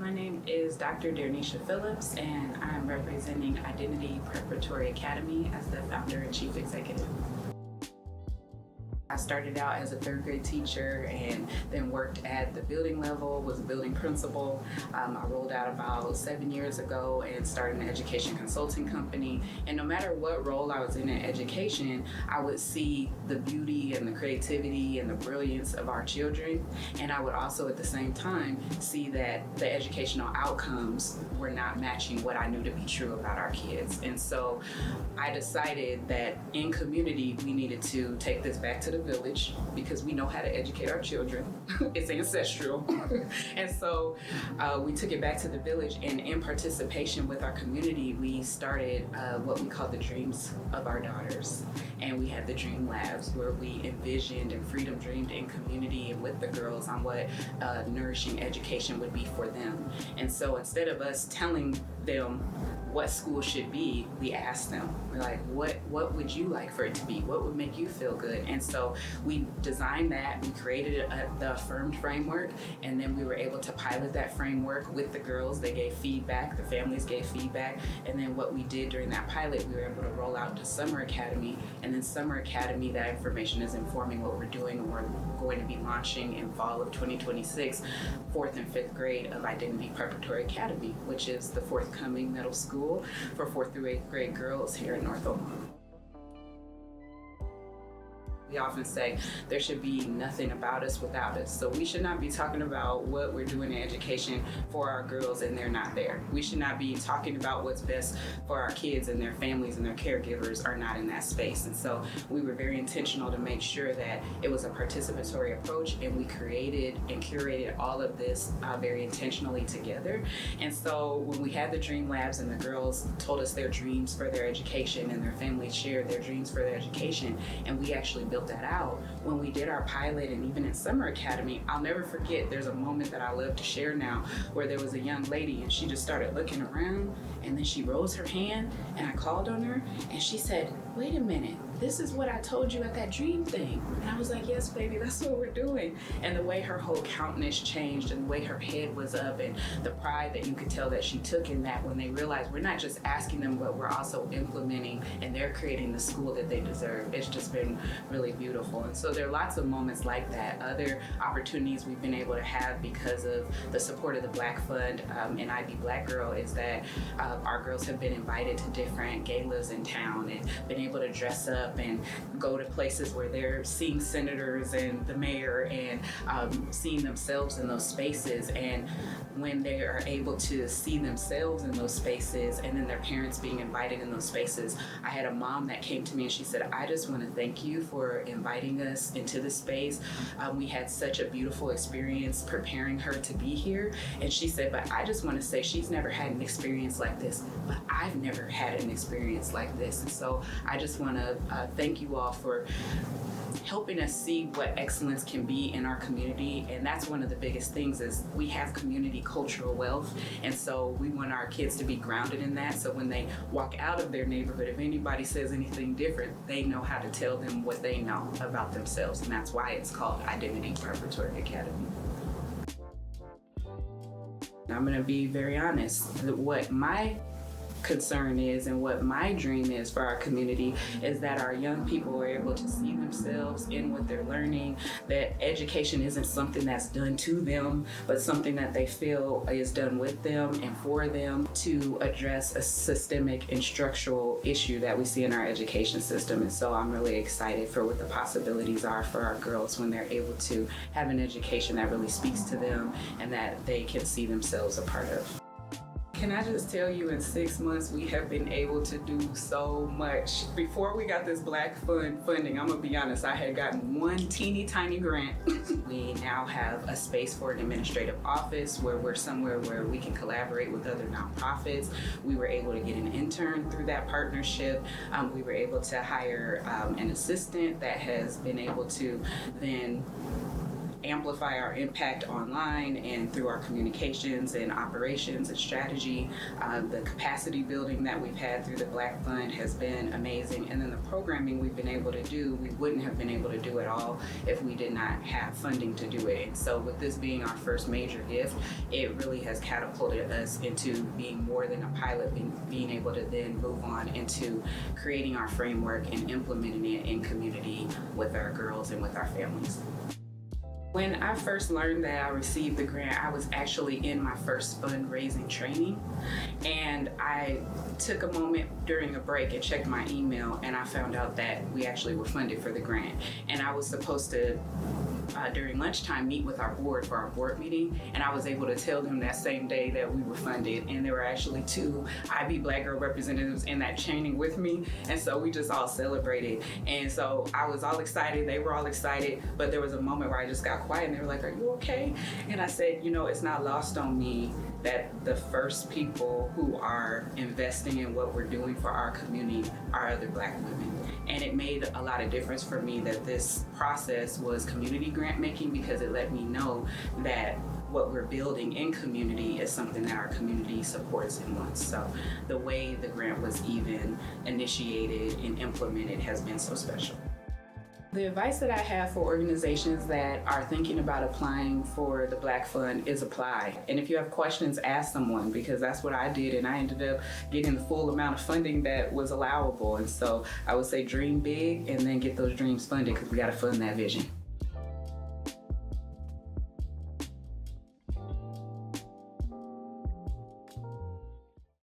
My name is Dr. DérNecia Phillips, and I'm representing Identity Preparatory Academy as the founder and chief executive. I started out as a third grade teacher and then worked at the building level, was a building principal. I rolled out about 7 years ago and started an education consulting company. And no matter what role I was in education, I would see the beauty and the creativity and the brilliance of our children. And I would also at the same time see that the educational outcomes were not matching what I knew to be true about our kids. And so I decided that in community, we needed to take this back to the village because we know how to educate our children. It's ancestral. And so we took it back to the village, and in participation with our community, we started what we call the Dreams of Our Daughters. And we had the Dream Labs where we envisioned and freedom dreamed in community and with the girls on what nourishing education would be for them. And so instead of us telling them what school should be, we asked them, we're like, what would you like for it to be? What would make you feel good? And so we designed that, we created the affirmed framework, and then we were able to pilot that framework with the girls. They gave feedback, the families gave feedback, and then what we did during that pilot, we were able to roll out to Summer Academy, and then Summer Academy, that information is informing what we're doing, and we're going to be launching in fall of 2026, 4th and 5th grade of Identity Preparatory Academy, which is the forthcoming middle school for 4th through 8th grade girls here in North Omaha. We often say there should be nothing about us without us. So we should not be talking about what we're doing in education for our girls and they're not there. We should not be talking about what's best for our kids and their families and their caregivers are not in that space. And so we were very intentional to make sure that it was a participatory approach, and we created and curated all of this very intentionally together. And so when we had the Dream Labs and the girls told us their dreams for their education and their families shared their dreams for their education, and we actually built that out. When we did our pilot and even in Summer Academy, I'll never forget, there's a moment that I love to share now where there was a young lady and she just started looking around, and then she rose her hand and I called on her and she said, wait a minute, this is what I told you at that dream thing. And I was like, yes, baby, that's what we're doing. And the way her whole countenance changed and the way her head was up and the pride that you could tell that she took in that when they realized we're not just asking them, but we're also implementing, and they're creating the school that they deserve. It's just been really beautiful. And so there are lots of moments like that. Other opportunities we've been able to have because of the support of the BLAC Fund and I Be Black Girl is that our girls have been invited to different galas in town and been able to dress up and go to places where they're seeing senators and the mayor and seeing themselves in those spaces. And when they are able to see themselves in those spaces and then their parents being invited in those spaces, I had a mom that came to me and she said, I just want to thank you for inviting us into this space. We had such a beautiful experience preparing her to be here. And she said, but I just want to say she's never had an experience like this, but I've never had an experience like this. And so I just want to thank you all for helping us see what excellence can be in our community. And that's one of the biggest things is we have community cultural wealth. And so we want our kids to be grounded in that. So when they walk out of their neighborhood, if anybody says anything different, they know how to tell them what they know about themselves. And that's why it's called Identity Preparatory Academy. I'm going to be very honest. What my concern is and what my dream is for our community is that our young people are able to see themselves in what they're learning, that education isn't something that's done to them, but something that they feel is done with them and for them to address a systemic and structural issue that we see in our education system. And so I'm really excited for what the possibilities are for our girls when they're able to have an education that really speaks to them and that they can see themselves a part of. Can I just tell you, in 6 months, we have been able to do so much. Before we got this BLAC Fund funding, I'm gonna be honest, I had gotten one teeny tiny grant. We now have a space for an administrative office where we're somewhere where we can collaborate with other nonprofits. We were able to get an intern through that partnership. We were able to hire an assistant that has been able to then amplify our impact online and through our communications and operations and strategy. The capacity building that we've had through the BLAC Fund has been amazing. And then the programming we've been able to do, we wouldn't have been able to do it all if we did not have funding to do it. And so with this being our first major gift, it really has catapulted us into being more than a pilot, being able to then move on into creating our framework and implementing it in community with our girls and with our families. When I first learned that I received the grant, I was actually in my first fundraising training, and I took a moment during a break and checked my email, and I found out that we actually were funded for the grant. And I was supposed to, during lunchtime, meet with our board for our board meeting, and I was able to tell them that same day that we were funded, and there were actually 2 IB Black girl representatives in that training with me, and so we just all celebrated. And so I was all excited, they were all excited, but there was a moment where I just got quiet, and they were like, "Are you okay?" And I said, it's not lost on me that the first people who are investing in what we're doing for our community are other Black women. And it made a lot of difference for me that this process was community grant making, because it let me know that what we're building in community is something that our community supports and wants. So the way the grant was even initiated and implemented has been so special. The advice that I have for organizations that are thinking about applying for the BLAC Fund is apply. And if you have questions, ask someone, because that's what I did, and I ended up getting the full amount of funding that was allowable. And so I would say dream big and then get those dreams funded, because we got to fund that vision.